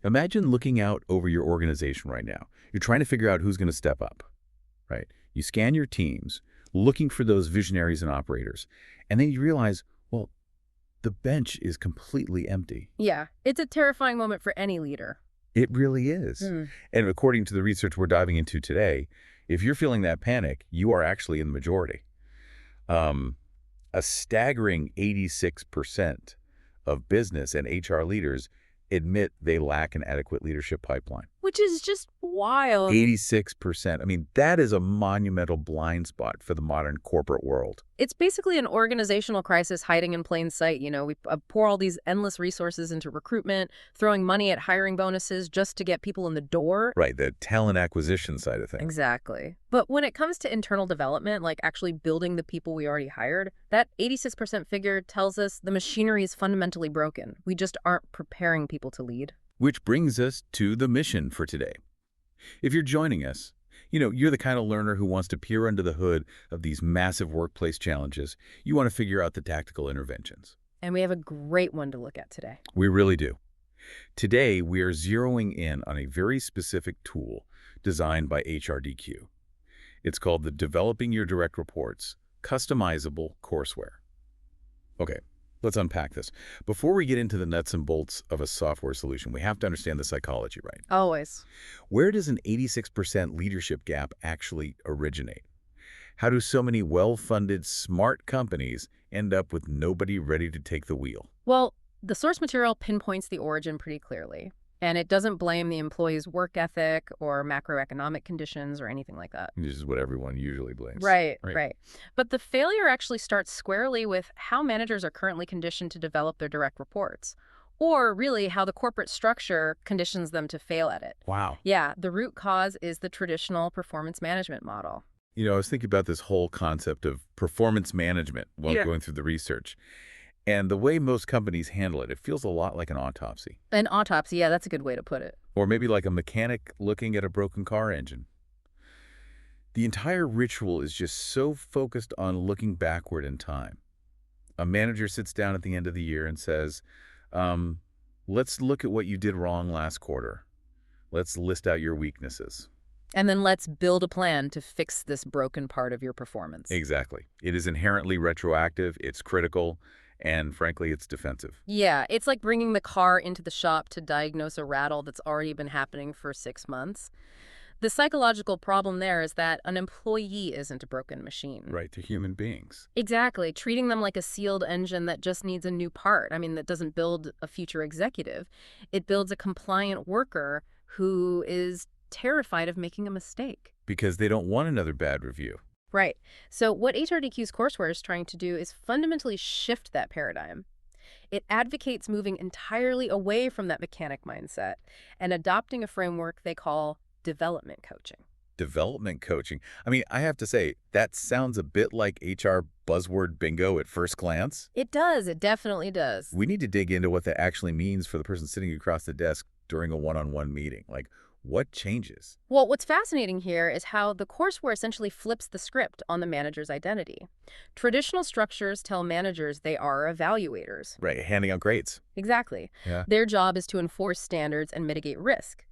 Imagine looking out over your organization right now. You're trying to figure out who's going to step up, right? You scan your teams, looking for those visionaries and operators, and then you realize, well, the bench is completely empty. Yeah, it's a terrifying moment for any leader. It really is. Mm. And according to the research we're diving into today, if you're feeling that panic, you are actually in the majority. A staggering 86% of business and HR leaders admit they lack an adequate leadership pipeline. Which is just wild. 86%. I mean, that is a monumental blind spot for the modern corporate world. It's basically an organizational crisis hiding in plain sight. You know, we pour all these endless resources into recruitment, throwing money at hiring bonuses just to get people in the door. Right, the talent acquisition side of things. Exactly. But when it comes to internal development, like actually building the people we already hired, that 86% figure tells us the machinery is fundamentally broken. We just aren't preparing people to lead. Which brings us to the mission for today. If you're joining us, you're the kind of learner who wants to peer under the hood of these massive workplace challenges. You want to figure out the tactical interventions. And we have a great one to look at today. We really do. Today, we are zeroing in on a very specific tool designed by HRDQ. It's called the Developing Your Direct Reports Customizable Courseware. Okay, let's unpack this. Before we get into the nuts and bolts of a software solution, we have to understand the psychology, right? Always. Where does an 86% leadership gap actually originate? How do so many well-funded, smart companies end up with nobody ready to take the wheel? Well, the source material pinpoints the origin pretty clearly, and it doesn't blame the employee's work ethic or macroeconomic conditions or anything like that. This is what everyone usually blames. Right. But the failure actually starts squarely with how managers are currently conditioned to develop their direct reports, or really how the corporate structure conditions them to fail at it. Wow. Yeah, the root cause is the traditional performance management model. I was thinking about this whole concept of performance management while going through the research. And the way most companies handle it, it feels a lot like an autopsy. An autopsy, yeah, that's a good way to put it. Or maybe like a mechanic looking at a broken car engine. The entire ritual is just so focused on looking backward in time. A manager sits down at the end of the year and says, let's look at what you did wrong last quarter. Let's list out your weaknesses. And then let's build a plan to fix this broken part of your performance. Exactly. It is inherently retroactive, it's critical, and frankly, it's defensive. Yeah, it's like bringing the car into the shop to diagnose a rattle that's already been happening for 6 months. The psychological problem there is that an employee isn't a broken machine. Right, to human beings. Exactly, treating them like a sealed engine that just needs a new part. I mean, that doesn't build a future executive. It builds a compliant worker who is terrified of making a mistake. Because they don't want another bad review. Right. So what HRDQ's courseware is trying to do is fundamentally shift that paradigm. It advocates moving entirely away from that mechanic mindset and adopting a framework they call development coaching. Development coaching. I mean, I have to say, that sounds a bit like HR buzzword bingo at first glance. It does. It definitely does. We need to dig into what that actually means for the person sitting across the desk during a one-on-one meeting. Like, what changes? Well, what's fascinating here is how the courseware essentially flips the script on the manager's identity. Traditional structures tell managers they are evaluators. Right, handing out grades. Exactly. Yeah. Their job is to enforce standards and mitigate risk.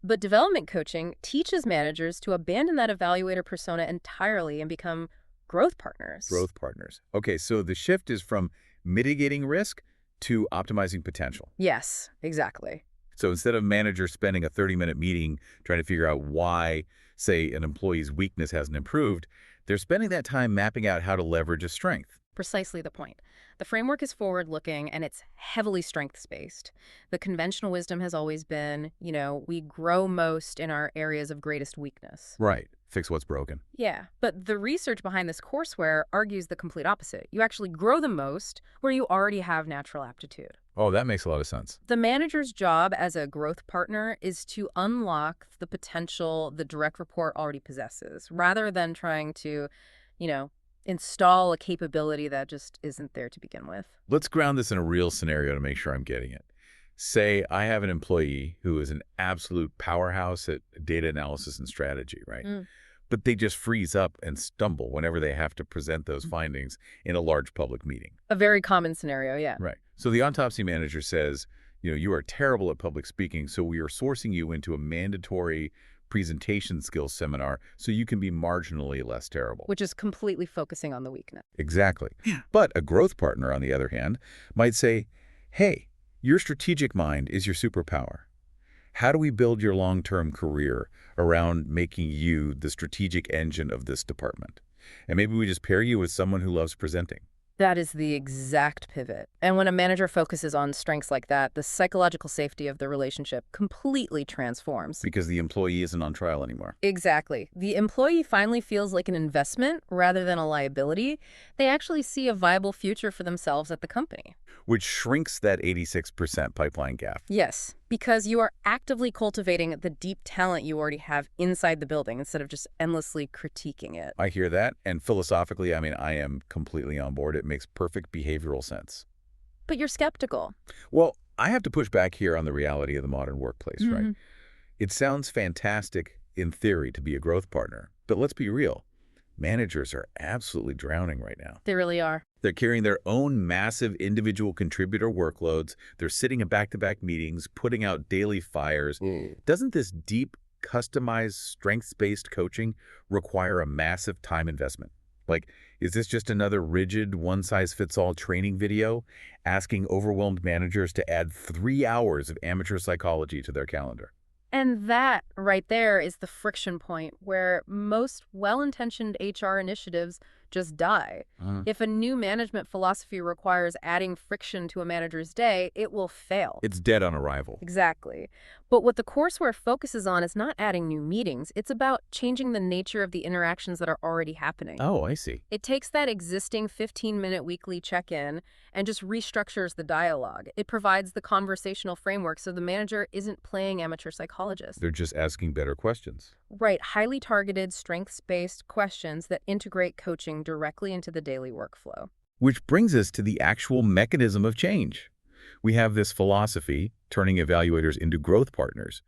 But development coaching teaches managers to abandon that evaluator persona entirely and become growth partners. Growth partners. Okay, so the shift is from mitigating risk to optimizing potential. Yes, exactly. So instead of managers spending a 30-minute meeting trying to figure out why, say, an employee's weakness hasn't improved, they're spending that time mapping out how to leverage a strength. Precisely the point. The framework is forward-looking, and it's heavily strengths-based. The conventional wisdom has always been, we grow most in our areas of greatest weakness. Right. Fix what's broken. Yeah, but the research behind this courseware argues the complete opposite. You actually grow the most where you already have natural aptitude. Oh, that makes a lot of sense. The manager's job as a growth partner is to unlock the potential the direct report already possesses, rather than trying to, install a capability that just isn't there to begin with. Let's ground this in a real scenario to make sure I'm getting it. Say I have an employee who is an absolute powerhouse at data analysis and strategy, right? But they just freeze up and stumble whenever they have to present those findings in a large public meeting. A very common scenario, yeah. Right. So the autopsy manager says, You are terrible at public speaking, so we are sourcing you into a mandatory presentation skills seminar so you can be marginally less terrible. Which is completely focusing on the weakness. Exactly. But a growth partner, on the other hand, might say, hey, your strategic mind is your superpower. How do we build your long-term career around making you the strategic engine of this department? And maybe we just pair you with someone who loves presenting. That is the exact pivot. And when a manager focuses on strengths like that, the psychological safety of the relationship completely transforms. Because the employee isn't on trial anymore. Exactly. The employee finally feels like an investment rather than a liability. They actually see a viable future for themselves at the company. Which shrinks that 86% pipeline gap. Yes, because you are actively cultivating the deep talent you already have inside the building instead of just endlessly critiquing it. I hear that, and philosophically, I am completely on board. It makes perfect behavioral sense. But you're skeptical. Well, I have to push back here on the reality of the modern workplace, right? Mm-hmm. It sounds fantastic in theory to be a growth partner, but let's be real. Managers are absolutely drowning right now. They really are. They're carrying their own massive individual contributor workloads. They're sitting in back-to-back meetings, putting out daily fires. Doesn't this deep, customized, strengths-based coaching require a massive time investment? Like, is this just another rigid, one-size-fits-all training video asking overwhelmed managers to add 3 hours of amateur psychology to their calendar? And that right there is the friction point where most well-intentioned HR initiatives just die. If a new management philosophy requires adding friction to a manager's day, it will fail. It's dead on arrival. Exactly. But what the courseware focuses on is not adding new meetings. It's about changing the nature of the interactions that are already happening. Oh, I see. It takes that existing 15-minute weekly check-in and just restructures the dialogue. It provides the conversational framework so the manager isn't playing amateur psychologist. They're just asking better questions. Right, highly targeted, strengths-based questions that integrate coaching directly into the daily workflow. Which brings us to the actual mechanism of change. We have this philosophy, turning evaluators into growth partners.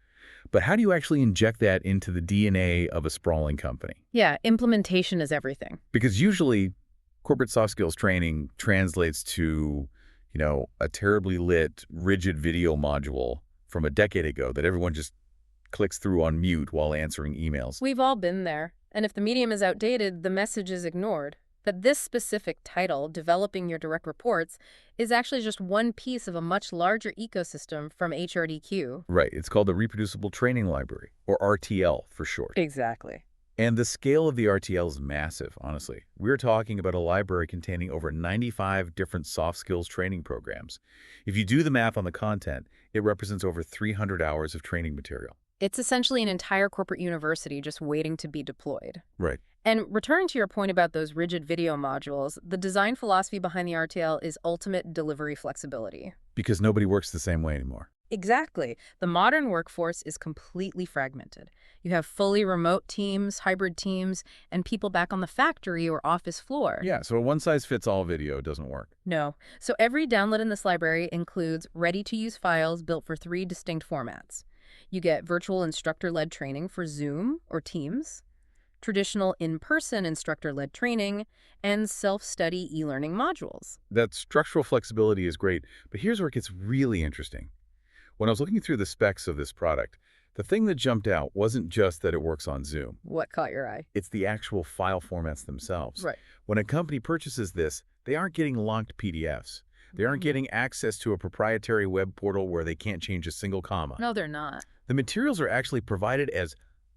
But how do you actually inject that into the DNA of a sprawling company? Yeah, implementation is everything. Because usually, corporate soft skills training translates to, a terribly lit, rigid video module from a decade ago that everyone just clicks through on mute while answering emails. We've all been there. And if the medium is outdated, the message is ignored. That this specific title, Developing Your Direct Reports, is actually just one piece of a much larger ecosystem from HRDQ. Right. It's called the Reproducible Training Library, or RTL for short. Exactly. And the scale of the RTL is massive, honestly. We're talking about a library containing over 95 different soft skills training programs. If you do the math on the content, it represents over 300 hours of training material. It's essentially an entire corporate university just waiting to be deployed. Right. And returning to your point about those rigid video modules, the design philosophy behind the RTL is ultimate delivery flexibility. Because nobody works the same way anymore. Exactly. The modern workforce is completely fragmented. You have fully remote teams, hybrid teams, and people back on the factory or office floor. Yeah, so a one-size-fits-all video doesn't work. No. So every download in this library includes ready-to-use files built for 3 distinct formats. You get virtual instructor-led training for Zoom or Teams, traditional in-person instructor-led training, and self-study e-learning modules. That structural flexibility is great, but here's where it gets really interesting. When I was looking through the specs of this product, the thing that jumped out wasn't just that it works on Zoom. What caught your eye? It's the actual file formats themselves. Right. When a company purchases this, they aren't getting locked PDFs. They aren't getting access to a proprietary web portal where they can't change a single comma. No, they're not. The materials are actually provided as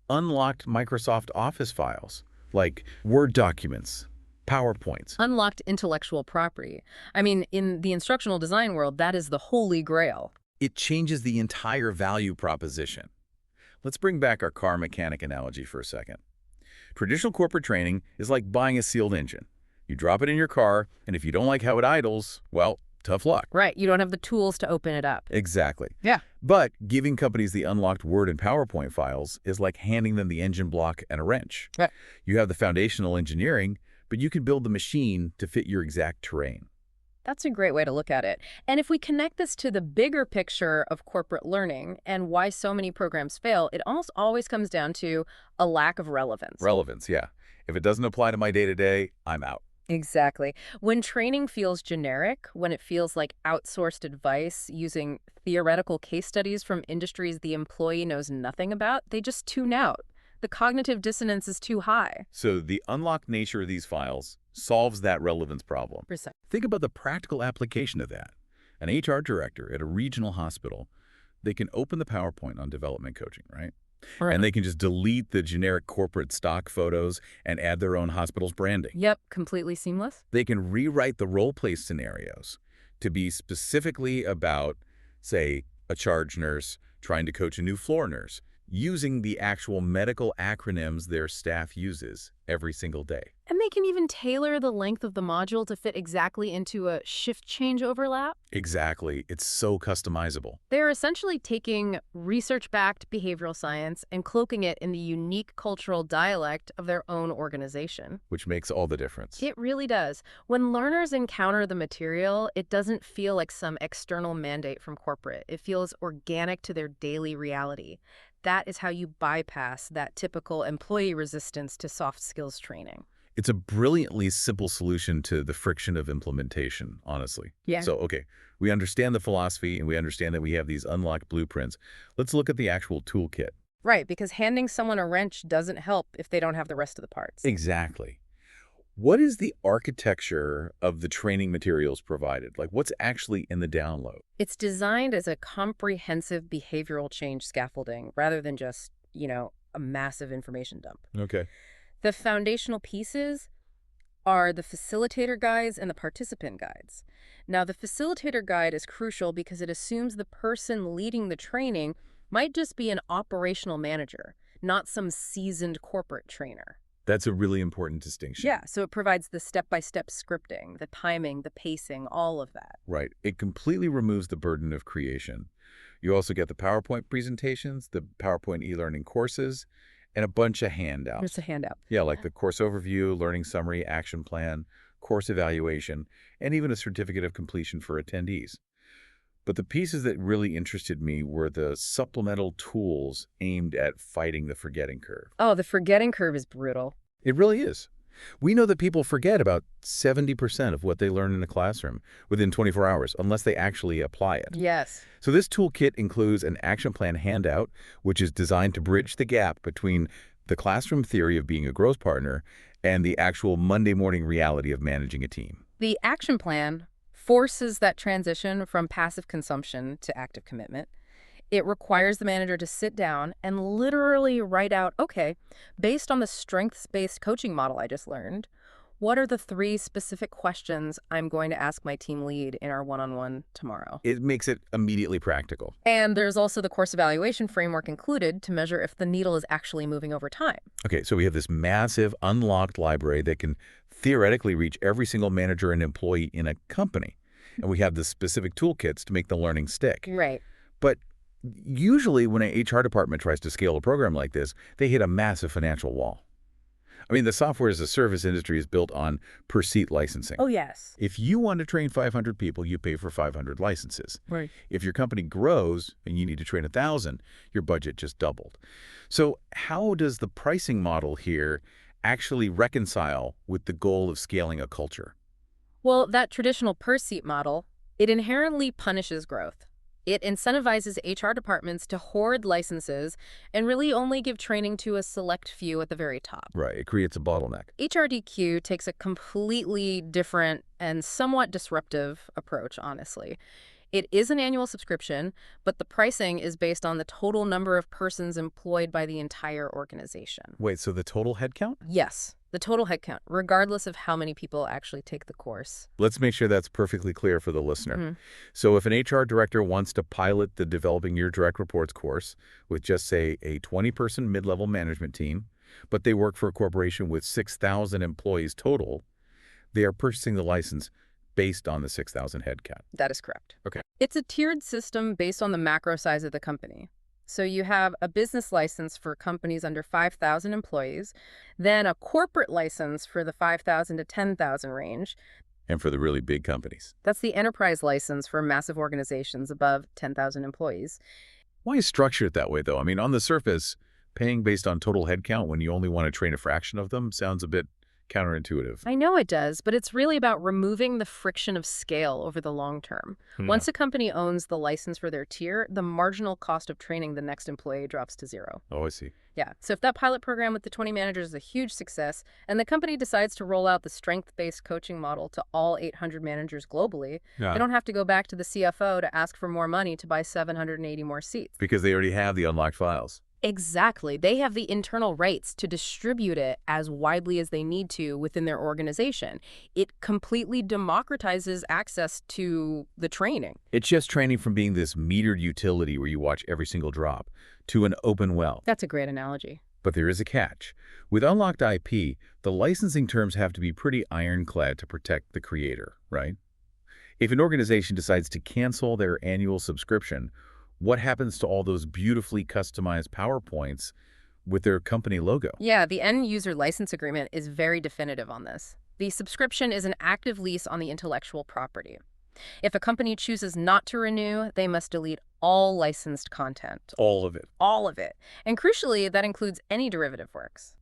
unlocked Microsoft Office files, like Word documents, PowerPoints. Unlocked intellectual property. I mean, in the instructional design world, that is the holy grail. It changes the entire value proposition. Let's bring back our car mechanic analogy for a second. Traditional corporate training is like buying a sealed engine. You drop it in your car, and if you don't like how it idles, well, tough luck. Right. You don't have the tools to open it up. Exactly. Yeah. But giving companies the unlocked Word and PowerPoint files is like handing them the engine block and a wrench. Right. You have the foundational engineering, but you can build the machine to fit your exact terrain. That's a great way to look at it. And if we connect this to the bigger picture of corporate learning and why so many programs fail, it almost always comes down to a lack of relevance. Relevance, yeah. If it doesn't apply to my day-to-day, I'm out. Exactly. When training feels generic, when it feels like outsourced advice using theoretical case studies from industries the employee knows nothing about, they just tune out. The cognitive dissonance is too high. So the unlocked nature of these files solves that relevance problem. Precise. Think about the practical application of that. An HR director at a regional hospital, they can open the PowerPoint on development coaching, right? And Right. they can just delete the generic corporate stock photos and add their own hospital's branding. Yep, completely seamless. They can rewrite the role-play scenarios to be specifically about, say, a charge nurse trying to coach a new floor nurse, using the actual medical acronyms their staff uses every single day. And they can even tailor the length of the module to fit exactly into a shift change overlap. Exactly. It's so customizable, They're essentially taking research-backed behavioral science and cloaking it in the unique cultural dialect of their own organization. which makes all the difference. It really does. When learners encounter the material, it doesn't feel like some external mandate from corporate. It feels organic to their daily reality. That is how you bypass that typical employee resistance to soft skills training. It's a brilliantly simple solution to the friction of implementation, honestly. Yeah. So, okay, we understand the philosophy and we understand that we have these unlocked blueprints. Let's look at the actual toolkit. Right, because handing someone a wrench doesn't help if they don't have the rest of the parts. Exactly. What is the architecture of the training materials provided? Like, what's actually in the download? It's designed as a comprehensive behavioral change scaffolding rather than just, a massive information dump. Okay. The foundational pieces are the facilitator guides and the participant guides. Now, the facilitator guide is crucial because it assumes the person leading the training might just be an operational manager, not some seasoned corporate trainer. That's a really important distinction. Yeah, so it provides the step-by-step scripting, the timing, the pacing, all of that. Right. It completely removes the burden of creation. You also get the PowerPoint presentations, the PowerPoint e-learning courses, and a bunch of handouts. It's a handout. Yeah, like the course overview, learning summary, action plan, course evaluation, and even a certificate of completion for attendees. But the pieces that really interested me were the supplemental tools aimed at fighting the forgetting curve. Oh, the forgetting curve is brutal. It really is. We know that people forget about 70% of what they learn in a classroom within 24 hours, unless they actually apply it. Yes. So this toolkit includes an action plan handout, which is designed to bridge the gap between the classroom theory of being a growth partner and the actual Monday morning reality of managing a team. The action plan forces that transition from passive consumption to active commitment. It requires the manager to sit down and literally write out, okay, based on the strengths-based coaching model I just learned, what are the 3 specific questions I'm going to ask my team lead in our one-on-one tomorrow? It makes it immediately practical. And there's also the course evaluation framework included to measure if the needle is actually moving over time. Okay, so we have this massive unlocked library that can theoretically reach every single manager and employee in a company. And we have the specific toolkits to make the learning stick. Right. But usually when an HR department tries to scale a program like this, they hit a massive financial wall. I mean, the software as a service industry is built on per-seat licensing. Oh, yes. If you want to train 500 people, you pay for 500 licenses. Right. If your company grows and you need to train 1,000, your budget just doubled. So how does the pricing model here actually reconcile with the goal of scaling a culture? Well, that traditional per-seat model, it inherently punishes growth. It incentivizes HR departments to hoard licenses and really only give training to a select few at the very top. Right, it creates a bottleneck. HRDQ takes a completely different and somewhat disruptive approach, honestly. It is an annual subscription, but the pricing is based on the total number of persons employed by the entire organization. Wait, so the total headcount? Yes, the total headcount, regardless of how many people actually take the course. Let's make sure that's perfectly clear for the listener. Mhm. So if an HR director wants to pilot the Developing Your Direct Reports course with just, say, a 20-person mid-level management team, but they work for a corporation with 6,000 employees total, they are purchasing the license based on the 6,000 headcount. That is correct. Okay. It's a tiered system based on the macro size of the company. So you have a business license for companies under 5,000 employees, then a corporate license for the 5,000 to 10,000 range. And for the really big companies. That's the enterprise license for massive organizations above 10,000 employees. Why structure it that way, though? I mean, on the surface, paying based on total headcount when you only want to train a fraction of them sounds a bit counterintuitive. I know it does, but it's really about removing the friction of scale over the long term. Yeah. Once a company owns the license for their tier, the marginal cost of training the next employee drops to zero. Oh, I see. Yeah, so if that pilot program with the 20 managers is a huge success, and the company decides to roll out the strength-based coaching model to all 800 managers globally, Yeah. they don't have to go back to the CFO to ask for more money to buy 780 more seats. Because they already have the unlocked files. Exactly. They have the internal rights to distribute it as widely as they need to within their organization. It completely democratizes access to the training. It's just training from being this metered utility where you watch every single drop to an open well. That's a great analogy. But there is a catch. With unlocked IP, the licensing terms have to be pretty ironclad to protect the creator, right? If an organization decides to cancel their annual subscription, what happens to all those beautifully customized PowerPoints with their company logo? Yeah, the end user license agreement is very definitive on this. The subscription is an active lease on the intellectual property. If a company chooses not to renew, they must delete all licensed content. All of it. All of it. And crucially, that includes any derivative works.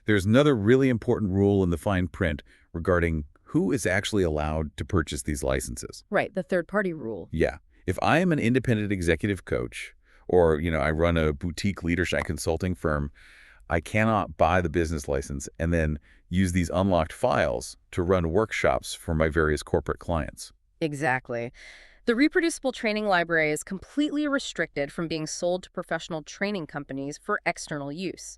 There's another really important rule in the fine print regarding who is actually allowed to purchase these licenses. Right, the third-party rule. Yeah. If I am an independent executive coach or, I run a boutique leadership consulting firm, I cannot buy the business license and then use these unlocked files to run workshops for my various corporate clients. Exactly. The reproducible training library is completely restricted from being sold to professional training companies for external use.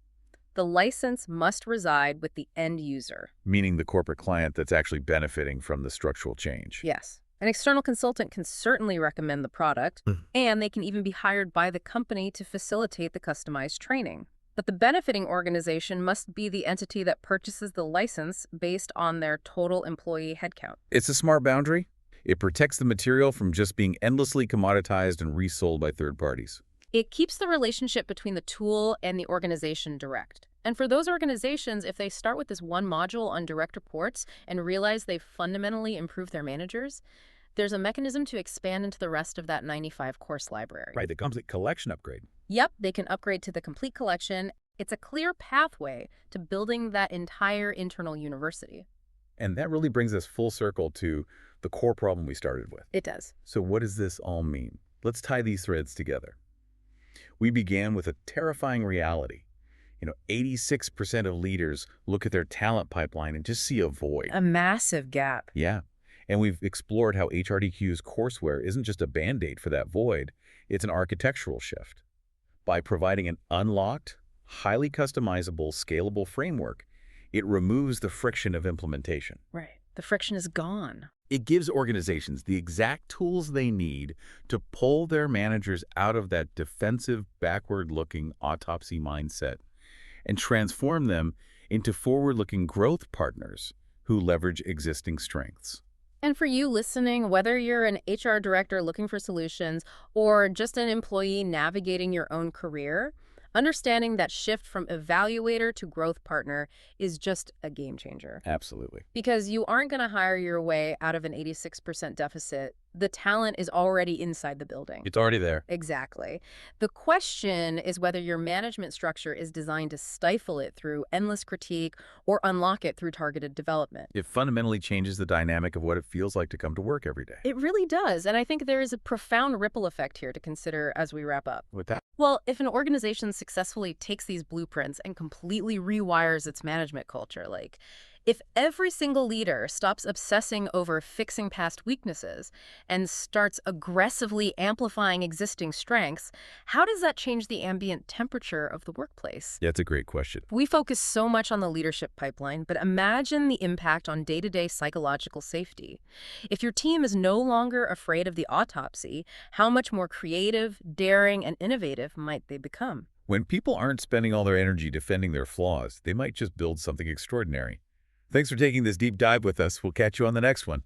The license must reside with the end user. Meaning the corporate client that's actually benefiting from the structural change. Yes. An external consultant can certainly recommend the product, and they can even be hired by the company to facilitate the customized training. But the benefiting organization must be the entity that purchases the license based on their total employee headcount. It's a smart boundary. It protects the material from just being endlessly commoditized and resold by third parties. It keeps the relationship between the tool and the organization direct. And for those organizations, if they start with this one module on direct reports and realize they've fundamentally improved their managers, there's a mechanism to expand into the rest of that 95 course library. Right, the complete collection upgrade. Yep, they can upgrade to the complete collection. It's a clear pathway to building that entire internal university. And that really brings us full circle to the core problem we started with. It does. So what does this all mean? Let's tie these threads together. We began with a terrifying reality. 86% of leaders look at their talent pipeline and just see a void. A massive gap. Yeah. And we've explored how HRDQ's courseware isn't just a band-aid for that void, it's an architectural shift. By providing an unlocked, highly customizable, scalable framework, it removes the friction of implementation. Right. The friction is gone. It gives organizations the exact tools they need to pull their managers out of that defensive, backward-looking autopsy mindset and transform them into forward-looking growth partners who leverage existing strengths. And for you listening, whether you're an HR director looking for solutions or just an employee navigating your own career, understanding that shift from evaluator to growth partner is just a game changer. Absolutely. Because you aren't going to hire your way out of an 86% deficit. The talent is already inside the building. It's already there. Exactly. The question is whether your management structure is designed to stifle it through endless critique or unlock it through targeted development. It fundamentally changes the dynamic of what it feels like to come to work every day. It really does. And I think there is a profound ripple effect here to consider as we wrap up. With that, Well, if an organization successfully takes these blueprints and completely rewires its management culture, like if every single leader stops obsessing over fixing past weaknesses and starts aggressively amplifying existing strengths, how does that change the ambient temperature of the workplace? that's a great question. We focus so much on the leadership pipeline, but imagine the impact on day-to-day psychological safety. If your team is no longer afraid of the autopsy, how much more creative, daring, and innovative might they become? When people aren't spending all their energy defending their flaws, they might just build something extraordinary. Thanks for taking this deep dive with us. We'll catch you on the next one.